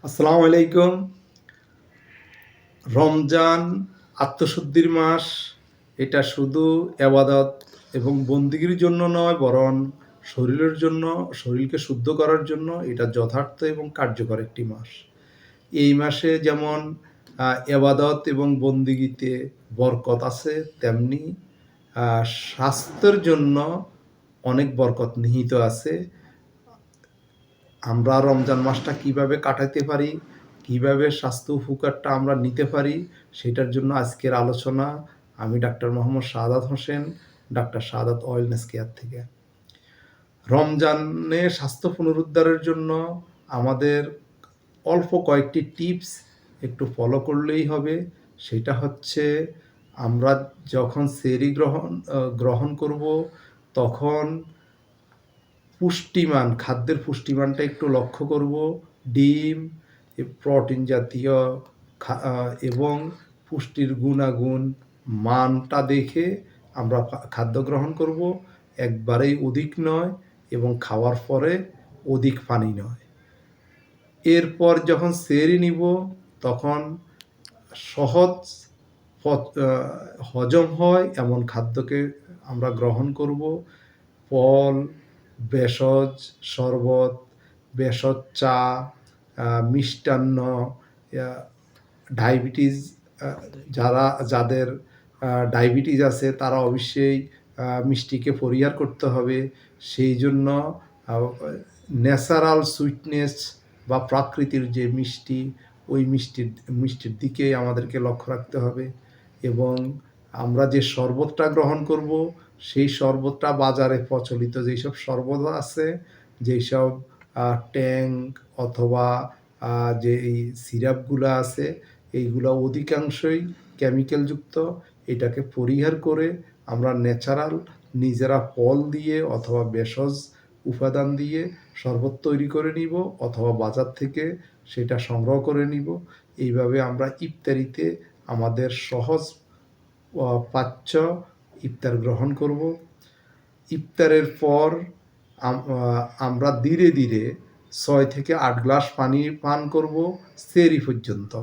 আসসালামু আলাইকুম। রমজান আত্মশুদ্ধির মাস। এটা শুধু এবাদত এবং বন্দেগীর জন্য নয়, বরং শরীরের জন্য, শরীরকে শুদ্ধ করার জন্য এটা যথার্থ এবং কার্যকর একটি মাস। এই মাসে যেমন এবাদত এবং বন্দেগীতে বরকত আছে, তেমনি স্বাস্থ্যের জন্য অনেক বরকত নিহিত আছে। আমরা রমজান মাসটা কিভাবে কাটাতে পারি, কিভাবে স্বাস্থ্য উপকারটা আমরা নিতে পারি, সেটার জন্য আজকের আলোচনা। আমি ডাক্তার মোহাম্মদ শাহাদাত হোসেন, ডাক্তার শাহাদাত ওয়েলনেস কেয়ার থেকে। রমজানে স্বাস্থ্য পুনরুদ্ধারের জন্য আমাদের অল্প কয়েকটি টিপস একটু ফলো করলেই হবে। সেটা হচ্ছে, আমরা যখন সেহরি গ্রহণ করব, তখন খাদ্যের পুষ্টিমানটা একটু লক্ষ্য করব। ডিম, প্রোটিন জাতীয় এবং পুষ্টির গুণাগুণ মানটা দেখে আমরা খাদ্য গ্রহণ করব। একবারেই অধিক নয় এবং খাওয়ার পরে অধিক পানি নয়। এরপর যখন সেহরি নিব, তখন সহজ হজম হয় এমন খাদ্যকে আমরা গ্রহণ করব। ফল, ভেষজ শরবত, ভেষজ চা, মিষ্টান্ন, ডায়াবেটিস, যাদের ডায়াবেটিস আছে তারা অবশ্যই মিষ্টিকে পরিহার করতে হবে। সেই জন্য ন্যাচারাল সুইটনেস বা প্রাকৃতিক যে মিষ্টি, ওই মিষ্টির দিকেই আমাদেরকে লক্ষ্য রাখতে হবে। এবং আমরা যে শরবতটা গ্রহণ করব, সেই শরবতটা বাজারে প্রচলিত যেসব শরবত আছে, যেসব ট্যাং অথবা যে এই সিরাপগুলো আছে, এইগুলো অধিকাংশই কেমিক্যালযুক্ত। এটাকে পরিহার করে আমরা ন্যাচারাল নিজেরা ফল দিয়ে অথবা ভেষজ উপাদান দিয়ে শরবত তৈরি করে নিব, অথবা বাজার থেকে সেটা সংগ্রহ করে নিব। এইভাবে আমরা ইফতারিতে আমাদের সহজ পাচ্য ইফতার গ্রহণ করব। ইফতারের পর আমরা ধীরে ধীরে 6 থেকে 8 গ্লাস পানি পান করব সেহরি পর্যন্ত,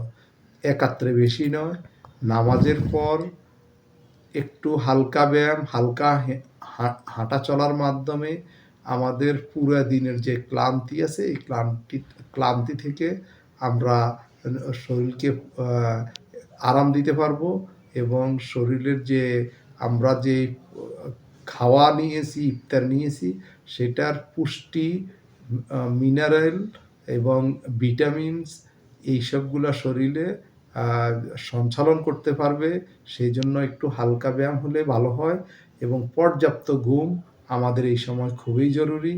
একাত্রে বেশি নয়। নামাজের পর একটু হালকা ব্যায়াম, হালকা হাঁটা চলার মাধ্যমে আমাদের পুরো দিনের যে ক্লান্তি আছে, এই ক্লান্তি থেকে আমরা শরীরকে আরাম দিতে পারবো। এবং শরীরের যে আমরা যে খাওয়া নিয়েছি, ইফতার নিয়েছি, সেটার পুষ্টি, মিনারেল এবং ভিটামিনস এইসবগুলো শরীরে সঞ্চালন করতে পারবে। সেই জন্য একটু হালকা ব্যায়াম হলে ভালো হয়। এবং পর্যাপ্ত ঘুম আমাদের এই সময় খুবই জরুরি।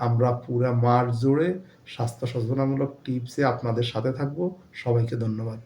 আমরা পুরা মাস জুড়ে স্বাস্থ্য সচেতনামূলক টিপসে আপনাদের সাথে থাকব। সবাইকে ধন্যবাদ।